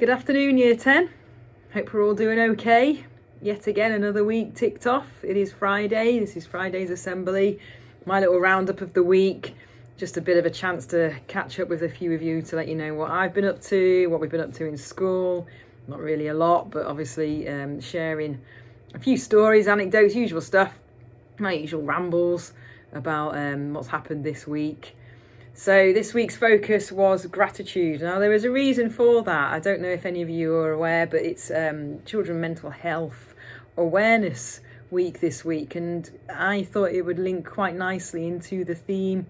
Good afternoon, Year 10. Hope we're all doing okay. Yet again, another week ticked off. It is Friday. This is Friday's assembly. My little roundup of the week. Just a bit of a chance to catch up with a few of you to let you know what I've been up to, what we've been up to in school. Not really a lot, but obviously sharing a few stories, anecdotes, usual stuff. My usual rambles about what's happened this week. So this week's focus was gratitude. Now there is a reason for that. I don't know if any of you are aware, but it's Children Mental Health Awareness Week this week, and I thought it would link quite nicely into the theme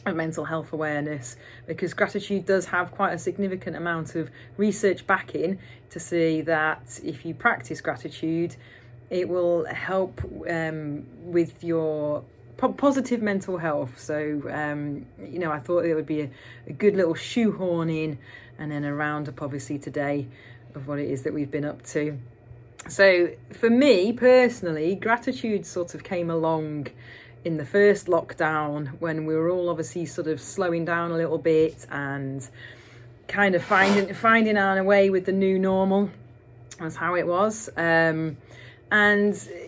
of mental health awareness, because gratitude does have quite a significant amount of research backing to say that if you practice gratitude, it will help with your positive mental health. So I thought it would be a good little shoehorn in, and then a roundup obviously today of what it is that we've been up to. So for me personally, gratitude sort of came along in the first lockdown when we were all obviously sort of slowing down a little bit and kind of finding our way with the new normal. That's how it was. And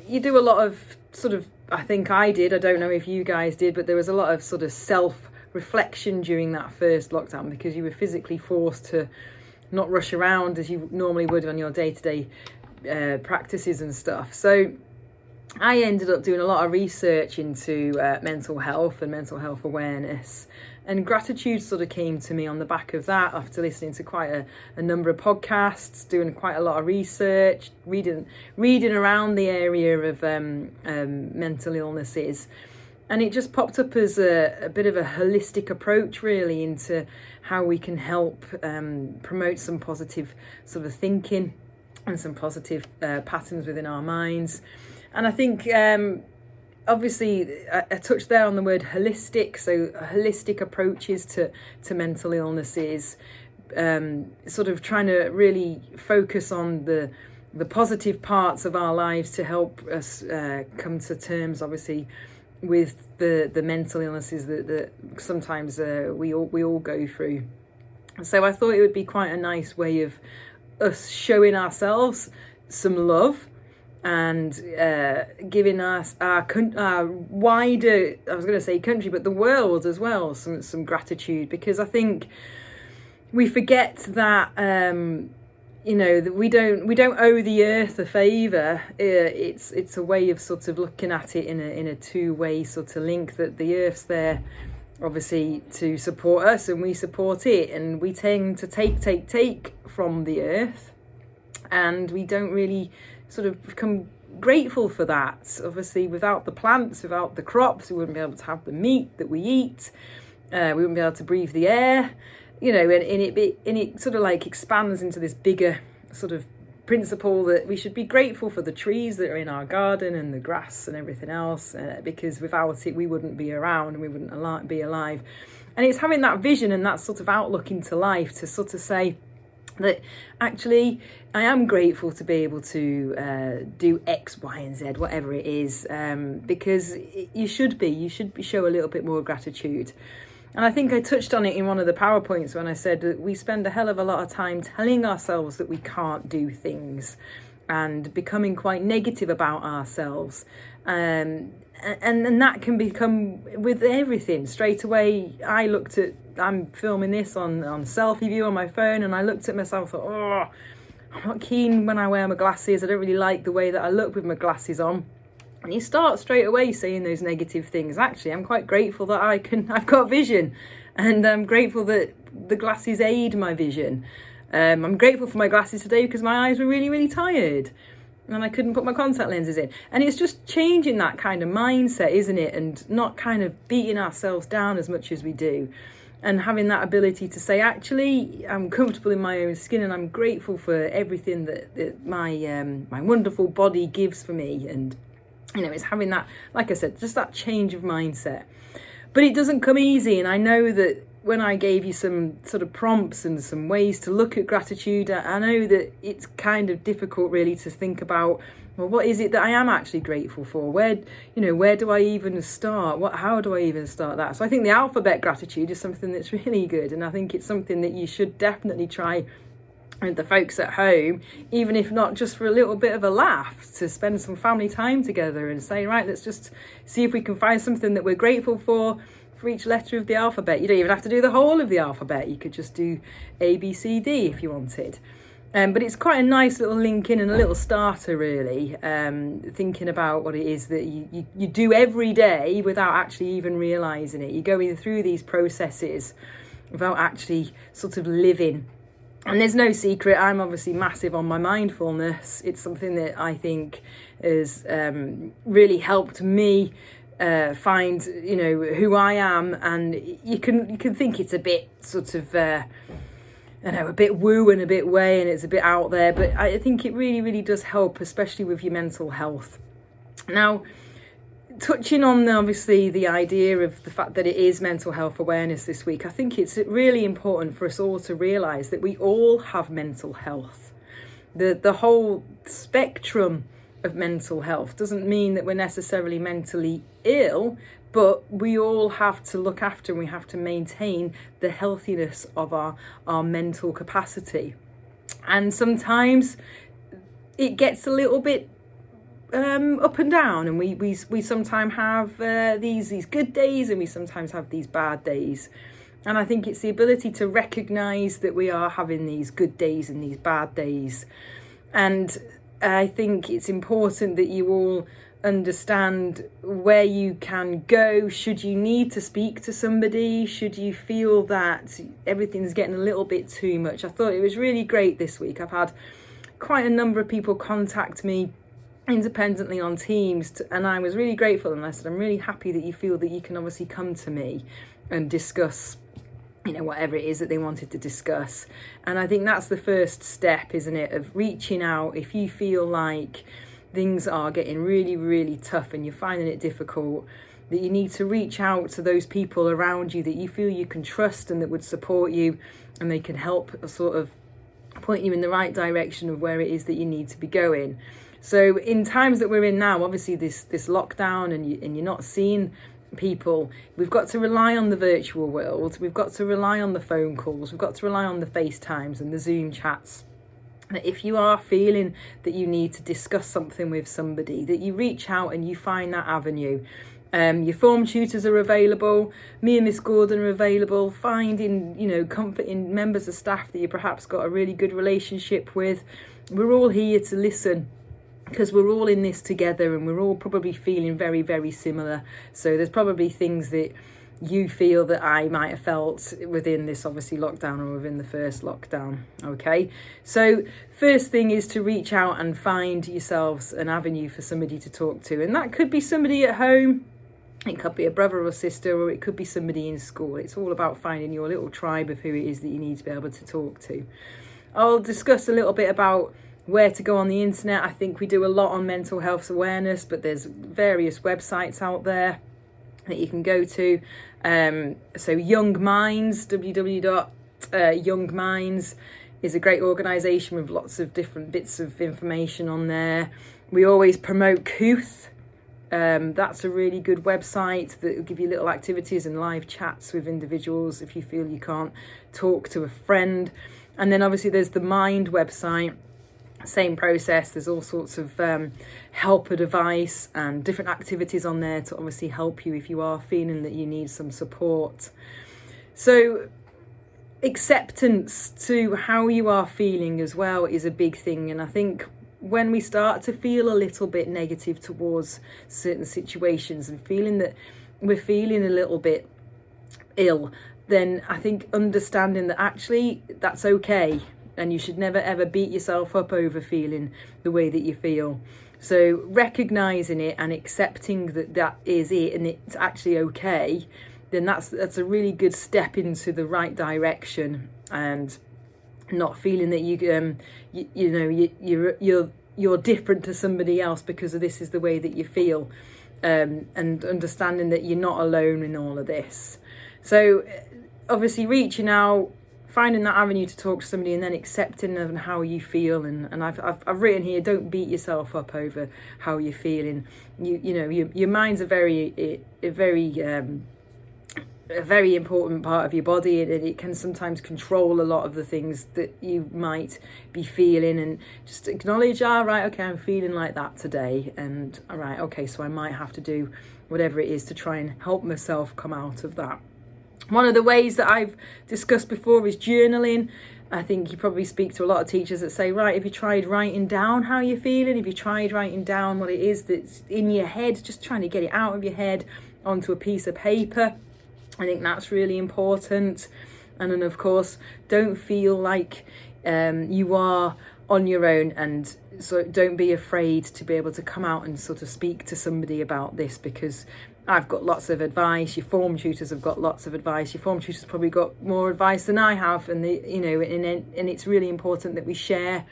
you do a lot of sort of, I think I did, I don't know if you guys did, but there was a lot of sort of self-reflection during that first lockdown, because you were physically forced to not rush around as you normally would on your day-to-day practices and stuff. So I ended up doing a lot of research into mental health and mental health awareness, and gratitude sort of came to me on the back of that after listening to quite a number of podcasts, doing quite a lot of research, reading around the area of mental illnesses. And it just popped up as a bit of a holistic approach really into how we can help promote some positive sort of thinking and some positive patterns within our minds. And I think obviously I touched there on the word holistic, so holistic approaches to mental illnesses, sort of trying to really focus on the positive parts of our lives to help us come to terms obviously with the mental illnesses that sometimes we all go through. So I thought it would be quite a nice way of us showing ourselves some love and giving us our wider, I was going to say country, but the world as well, some gratitude, because I think we forget that that we don't owe the earth a favour. It's a way of sort of looking at it in a two-way sort of link, that the earth's there obviously to support us and we support it, and we tend to take from the earth, and we don't really sort of become grateful for that. Obviously without the plants, without the crops, we wouldn't be able to have the meat that we eat, we wouldn't be able to breathe the air, and it sort of like expands into this bigger sort of principle that we should be grateful for the trees that are in our garden and the grass and everything else, because without it we wouldn't be around and we wouldn't be alive. And it's having that vision and that sort of outlook into life to sort of say that actually I am grateful to be able to do X, Y and Z, whatever it is, because you should show a little bit more gratitude. And I think I touched on it in one of the PowerPoints when I said that we spend a hell of a lot of time telling ourselves that we can't do things and becoming quite negative about ourselves. And that can become with everything. Straight away, I'm filming this on selfie view on my phone, and I looked at myself and thought, I'm not keen when I wear my glasses. I don't really like the way that I look with my glasses on. And you start straight away saying those negative things. Actually, I'm quite grateful that I've got vision, and I'm grateful that the glasses aid my vision. I'm grateful for my glasses today because my eyes were really, really tired and I couldn't put my contact lenses in. And it's just changing that kind of mindset, isn't it? And not kind of beating ourselves down as much as we do, and having that ability to say, actually, I'm comfortable in my own skin and I'm grateful for everything that my wonderful body gives for me. And it's having that, like I said, just that change of mindset. But it doesn't come easy. And I know that when I gave you some sort of prompts and some ways to look at gratitude, I know that it's kind of difficult really to think about, well, what is it that I am actually grateful for? Where do I even start? How do I even start that? So I think the alphabet gratitude is something that's really good. And I think it's something that you should definitely try with the folks at home, even if not just for a little bit of a laugh, to spend some family time together and say, right, let's just see if we can find something that we're grateful for each letter of the alphabet. You don't even have to do the whole of the alphabet. You could just do A, B, C, D if you wanted. But it's quite a nice little link in and a little starter, really, thinking about what it is that you do every day without actually even realising it. You're going through these processes without actually sort of living. And there's no secret, I'm obviously massive on my mindfulness. It's something that I think has really helped me find, who I am. And you can think it's a bit sort of, a bit woo and a bit way, and it's a bit out there. But I think it really, really does help, especially with your mental health. Now, touching on obviously the idea of the fact that it is Mental Health Awareness this week, I think it's really important for us all to realise that we all have mental health. The whole spectrum of mental health doesn't mean that we're necessarily mentally ill, but we all have to look after and we have to maintain the healthiness of our mental capacity. And sometimes it gets a little bit up and down, and we sometimes have these good days, and we sometimes have these bad days. And I think it's the ability to recognise that we are having these good days and these bad days. And I think it's important that you all understand where you can go should you need to speak to somebody, should you feel that everything's getting a little bit too much. I thought it was really great this week. I've had quite a number of people contact me independently on Teams, and I was really grateful, and I said, I'm really happy that you feel that you can obviously come to me and discuss whatever it is that they wanted to discuss. And I think that's the first step, isn't it, of reaching out. If you feel like things are getting really, really tough and you're finding it difficult, that you need to reach out to those people around you that you feel you can trust and that would support you, and they can help sort of point you in the right direction of where it is that you need to be going. So in times that we're in now, obviously this lockdown, and you're not seeing people, we've got to rely on the virtual world. We've got to rely on the phone calls. We've got to rely on the FaceTimes and the Zoom chats. That if you are feeling that you need to discuss something with somebody, that you reach out and you find that avenue. Your form tutors are available. Me and Miss Gordon are available. Finding, comfort in members of staff that you perhaps got a really good relationship with. We're all here to listen, because we're all in this together, and we're all probably feeling very, very similar. So there's probably things that you feel that I might have felt within this obviously lockdown or within the first lockdown. Okay, so first thing is to reach out and find yourselves an avenue for somebody to talk to, and that could be somebody at home, it could be a brother or sister, or it could be somebody in school. It's all about finding your little tribe of who it is that you need to be able to talk to. I'll discuss a little bit about where to go on the internet. I think we do a lot on mental health awareness, but there's various websites out there that you can go to. So Young Minds, www.Young Minds is a great organisation with lots of different bits of information on there. We always promote Kooth. That's a really good website that will give you little activities and live chats with individuals if you feel you can't talk to a friend. And then obviously there's the Mind website. Same process. There's all sorts of helper device and different activities on there to obviously help you if you are feeling that you need some support. So acceptance to how you are feeling as well is a big thing. And I think when we start to feel a little bit negative towards certain situations and feeling that we're feeling a little bit ill, then I think understanding that actually that's okay. And you should never ever beat yourself up over feeling the way that you feel. So recognising it and accepting that is it and it's actually okay, then that's a really good step into the right direction, and not feeling that you're different to somebody else because of this is the way that you feel, and understanding that you're not alone in all of this. So obviously reaching out, finding that avenue to talk to somebody, and then accepting of how you feel. And I've written here, don't beat yourself up over how you're feeling. Your mind's a very a very important part of your body, and it can sometimes control a lot of the things that you might be feeling. And just acknowledge, right, okay, I'm feeling like that today, and all right, okay, so I might have to do whatever it is to try and help myself come out of that. One of the ways that I've discussed before is journaling. I think you probably speak to a lot of teachers that say, right, have you tried writing down how you're feeling? Have you tried writing down what it is that's in your head? Just trying to get it out of your head onto a piece of paper. I think that's really important. And then, of course, don't feel like you are on your own, and so don't be afraid to be able to come out and sort of speak to somebody about this, because I've got lots of advice. Your form tutors have got lots of advice. Your form tutors probably got more advice than I have, and and it's really important that we share,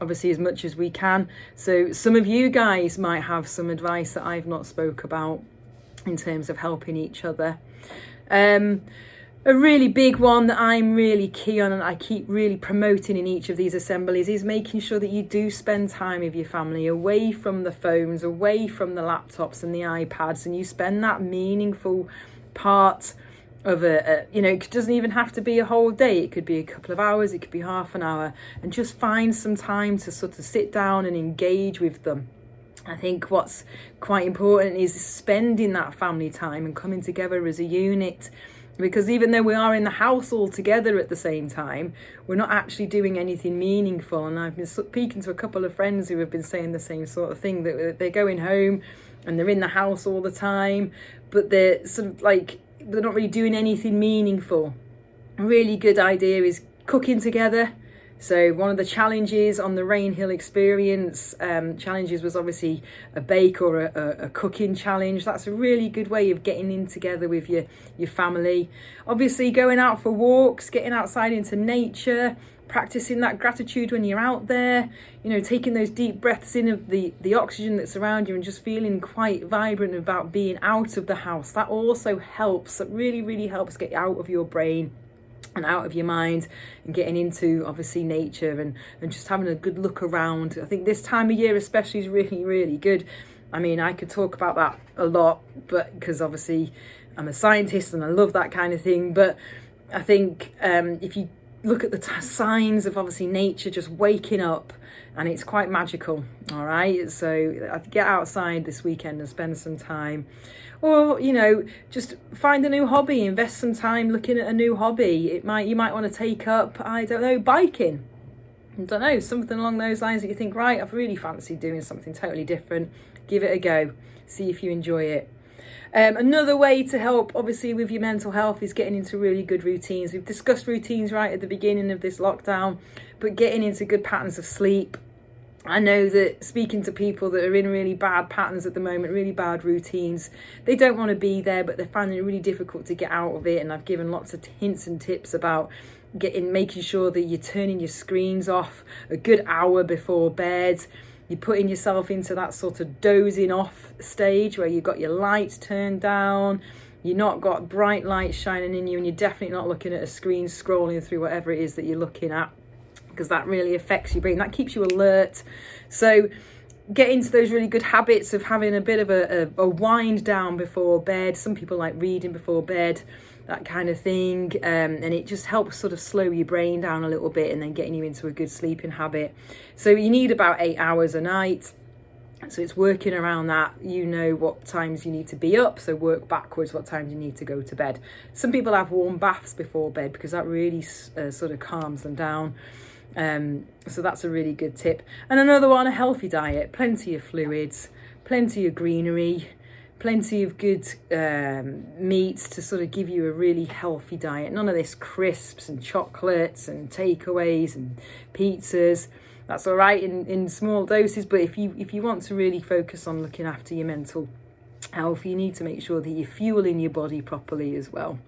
obviously, as much as we can. So some of you guys might have some advice that I've not spoke about in terms of helping each other. A really big one that I'm really key on, and I keep really promoting in each of these assemblies, is making sure that you do spend time with your family, away from the phones, away from the laptops and the iPads, and you spend that meaningful part of it doesn't even have to be a whole day. It could be a couple of hours, it could be half an hour, and just find some time to sort of sit down and engage with them. I think what's quite important is spending that family time and coming together as a unit, because even though we are in the house all together at the same time, we're not actually doing anything meaningful. And I've been speaking to a couple of friends who have been saying the same sort of thing, that they're going home and they're in the house all the time, but they're sort of like, they're not really doing anything meaningful. A really good idea is cooking together. So one of the challenges on the Rainhill experience challenges was obviously a bake or a cooking challenge. That's a really good way of getting in together with your family. Obviously going out for walks, getting outside into nature, practicing that gratitude when you're out there, taking those deep breaths in of the oxygen that's around you and just feeling quite vibrant about being out of the house. That also helps. That really, really helps get out of your brain and out of your mind, and getting into obviously nature and just having a good look around. I think this time of year especially is really, really good. I mean, I could talk about that a lot, but because obviously I'm a scientist and I love that kind of thing, but I think if you look at the signs of obviously nature just waking up, and it's quite magical. All right, so I'd get outside this weekend and spend some time, or just find a new hobby, invest some time looking at a new hobby. You might want to take up, I don't know, biking. I don't know, something along those lines that you think, right, I've really fancied doing something totally different. Give it a go, see if you enjoy it. Another way to help obviously with your mental health is getting into really good routines. We've discussed routines right at the beginning of this lockdown, but getting into good patterns of sleep. I know that speaking to people that are in really bad patterns at the moment, really bad routines, they don't want to be there, but they're finding it really difficult to get out of it. And I've given lots of hints and tips about making sure that you're turning your screens off a good hour before bed. You're putting yourself into that sort of dozing off stage where you've got your lights turned down, you're not got bright lights shining in you, and you're definitely not looking at a screen scrolling through whatever it is that you're looking at, because that really affects your brain. That keeps you alert. So get into those really good habits of having a bit of a wind down before bed. Some people like reading before bed, that kind of thing, and it just helps sort of slow your brain down a little bit, and then getting you into a good sleeping habit. So you need about 8 hours a night. So it's working around that. What times you need to be up, so work backwards what times you need to go to bed. Some people have warm baths before bed because that really sort of calms them down. So that's a really good tip. And another one, a healthy diet, plenty of fluids, plenty of greenery, plenty of good meats to sort of give you a really healthy diet. None of this crisps and chocolates and takeaways and pizzas. That's all right in small doses, but if you want to really focus on looking after your mental health, you need to make sure that you're fueling your body properly as well.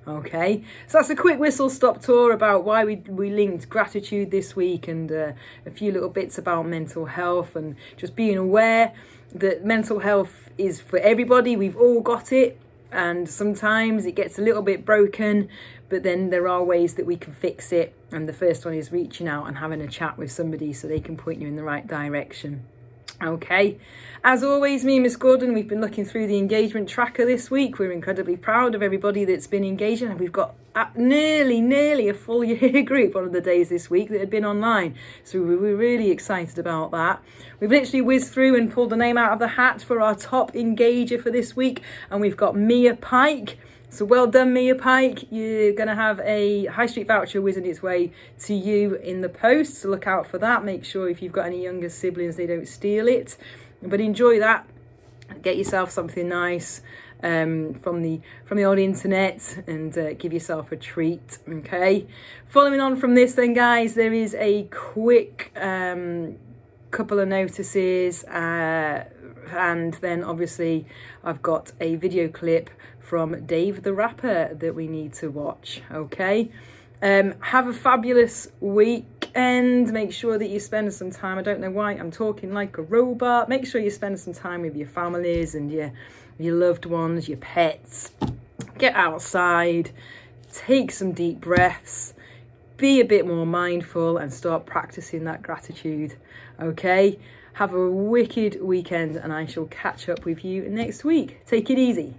Okay, so that's a quick whistle-stop tour about why we linked gratitude this week, and a few little bits about mental health, and just being aware that mental health is for everybody. We've all got it, and sometimes it gets a little bit broken, but then there are ways that we can fix it. And the first one is reaching out and having a chat with somebody so they can point you in the right direction. Okay, as always, me and Miss Gordon, we've been looking through the engagement tracker this week. We're incredibly proud of everybody that's been engaging, and we've got nearly a full year group one of the days this week that had been online. So we're really excited about that. We've literally whizzed through and pulled the name out of the hat for our top engager for this week, and we've got Mia Pike. So well done, Mia Pike. You're going to have a High Street voucher whizzing its way to you in the post. So look out for that. Make sure if you've got any younger siblings, they don't steal it. But enjoy that. Get yourself something nice from the old internet and give yourself a treat. Okay. Following on from this then, guys, there is a quick couple of notices. And then obviously I've got a video clip from Dave the Rapper that we need to watch. Okay, have a fabulous weekend. Make sure that you spend some time, I don't know why I'm talking like a robot, make sure you spend some time with your families and your loved ones, your pets. Get outside, take some deep breaths, be a bit more mindful and start practicing that gratitude. Okay, have a wicked weekend and I shall catch up with you next week. Take it easy.